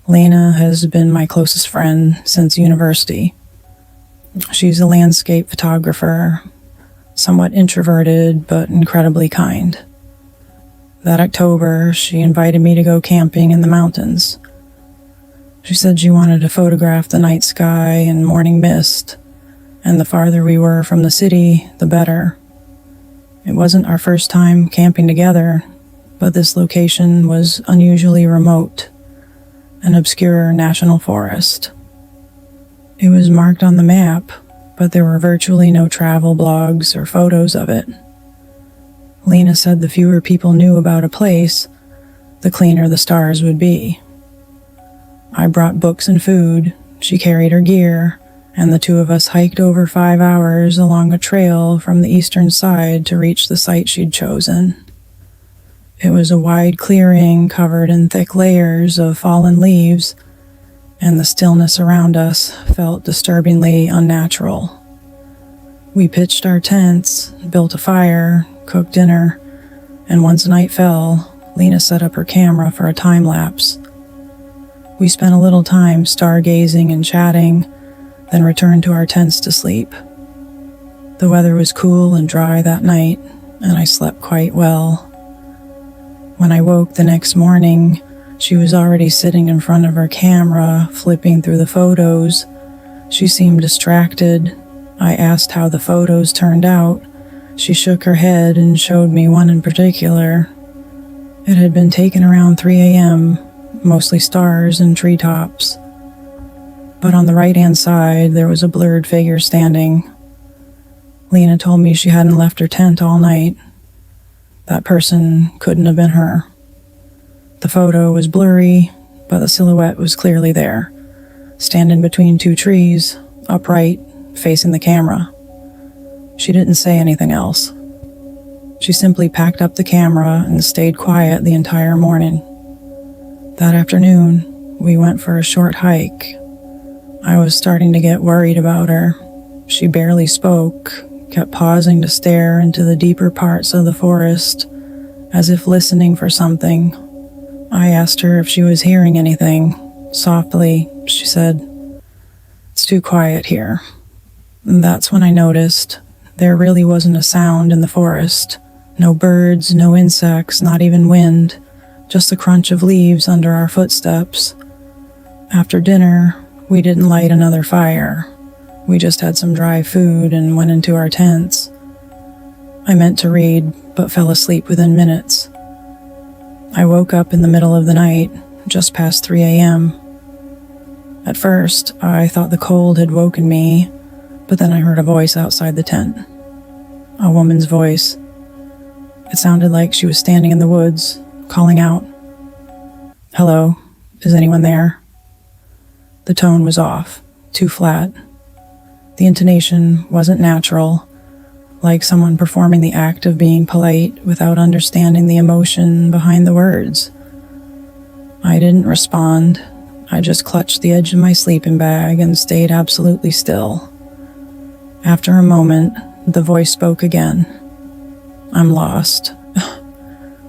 Lena has been my closest friend since university. She's a landscape photographer, somewhat introverted but incredibly kind. That October, she invited me to go camping in the mountains. She said she wanted to photograph the night sky and morning mist, and the farther we were from the city, the better. It wasn't our first time camping together, but this location was unusually remote, an obscure national forest. It was marked on the map, but there were virtually no travel blogs or photos of it. Lena said the fewer people knew about a place, the cleaner the stars would be. I brought books and food, she carried her gear, and the two of us hiked over 5 hours along a trail from the eastern side to reach the site she'd chosen. It was a wide clearing covered in thick layers of fallen leaves, and the stillness around us felt disturbingly unnatural. We pitched our tents, built a fire, cooked dinner, and once night fell, Lena set up her camera for a time lapse. We spent a little time stargazing and chatting, then returned to our tents to sleep. The weather was cool and dry that night, and I slept quite well. When I woke the next morning, she was already sitting in front of her camera, flipping through the photos. She seemed distracted. I asked how the photos turned out. She shook her head and showed me one in particular. It had been taken around 3 a.m., mostly stars and treetops. But on the right-hand side, there was a blurred figure standing. Lena told me she hadn't left her tent all night. That person couldn't have been her. The photo was blurry, but the silhouette was clearly there, standing between two trees, upright, facing the camera. She didn't say anything else. She simply packed up the camera and stayed quiet the entire morning. That afternoon, we went for a short hike. I was starting to get worried about her. She barely spoke, kept pausing to stare into the deeper parts of the forest, as if listening for something. I asked her if she was hearing anything. Softly, she said, "It's too quiet here." And that's when I noticed there really wasn't a sound in the forest. No birds, no insects, not even wind, just the crunch of leaves under our footsteps. After dinner, we didn't light another fire. We just had some dry food and went into our tents. I meant to read, but fell asleep within minutes. I woke up in the middle of the night, just past 3 a.m. At first, I thought the cold had woken me, but then I heard a voice outside the tent. A woman's voice. It sounded like she was standing in the woods, calling out, "Hello, is anyone there?" The tone was off, too flat. The intonation wasn't natural, like someone performing the act of being polite without understanding the emotion behind the words. I didn't respond. I just clutched the edge of my sleeping bag and stayed absolutely still. After a moment, the voice spoke again. "I'm lost.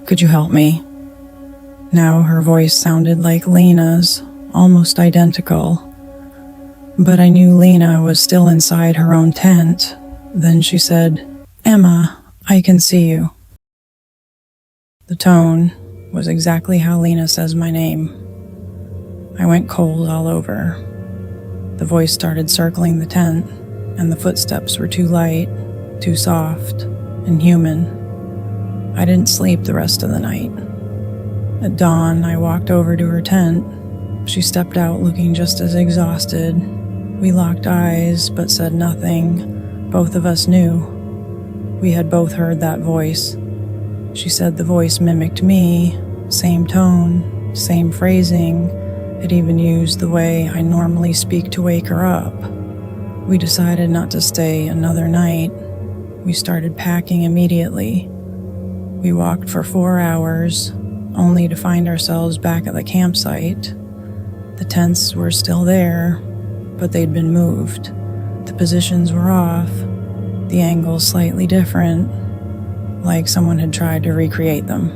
Could you help me?" Now her voice sounded like Lena's, almost identical. But I knew Lena was still inside her own tent. Then she said, "Emma, I can see you." The tone was exactly how Lena says my name. I went cold all over. The voice started circling the tent, and the footsteps were too light, too soft, and human. I didn't sleep the rest of the night. At dawn, I walked over to her tent. She stepped out looking just as exhausted. We locked eyes, but said nothing. Both of us knew. We had both heard that voice. She said the voice mimicked me, same tone, same phrasing. It even used the way I normally speak to wake her up. We decided not to stay another night. We started packing immediately. We walked for 4 hours, only to find ourselves back at the campsite. The tents were still there, but they'd been moved. The positions were off, the angles slightly different, like someone had tried to recreate them.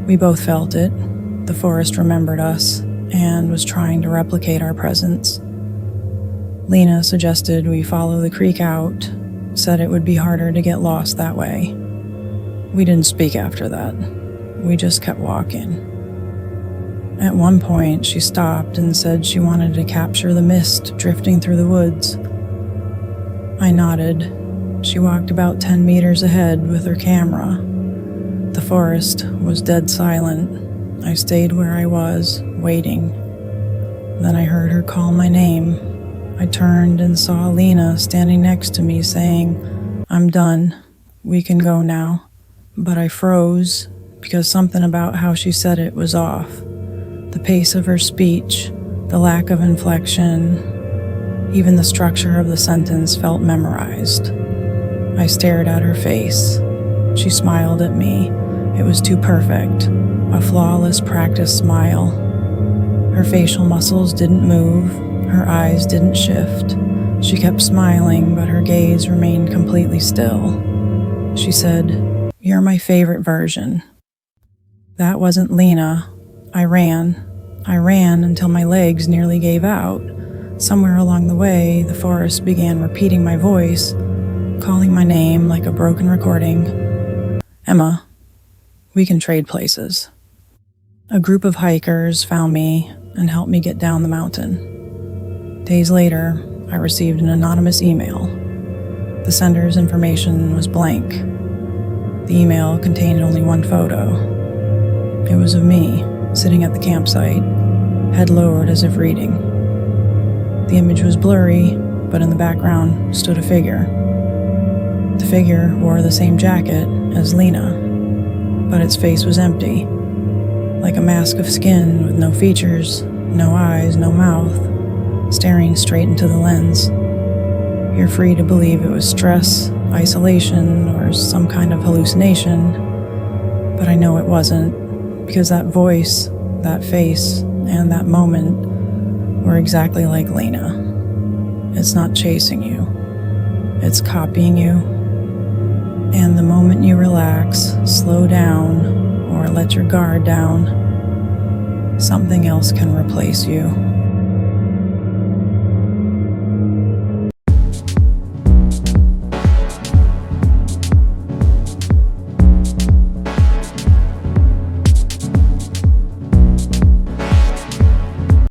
We both felt it. The forest remembered us, and was trying to replicate our presence. Lena suggested we follow the creek out, said it would be harder to get lost that way. We didn't speak after that. We just kept walking. At one point, she stopped and said she wanted to capture the mist drifting through the woods. I nodded. She walked about 10 meters ahead with her camera. The forest was dead silent. I stayed where I was, waiting. Then I heard her call my name. I turned and saw Lena standing next to me saying, "I'm done. We can go now." But I froze because something about how she said it was off. The pace of her speech, the lack of inflection, even the structure of the sentence felt memorized. I stared at her face. She smiled at me. It was too perfect, a flawless practice smile. Her facial muscles didn't move, her eyes didn't shift. She kept smiling, but her gaze remained completely still. She said, "You're my favorite version." That wasn't Lena. I ran until my legs nearly gave out. Somewhere along the way, the forest began repeating my voice, calling my name like a broken recording. "Emma, we can trade places." A group of hikers found me and helped me get down the mountain. Days later, I received an anonymous email. The sender's information was blank. The email contained only one photo. It was of me, sitting at the campsite, head lowered as if reading. The image was blurry, but in the background stood a figure. The figure wore the same jacket as Lena, but its face was empty, like a mask of skin with no features, no eyes, no mouth, staring straight into the lens. You're free to believe it was stress, isolation, or some kind of hallucination, but I know it wasn't, because that voice, that face, and that moment were exactly like Lena. It's not chasing you, it's copying you. And the moment you relax, slow down, or let your guard down, something else can replace you.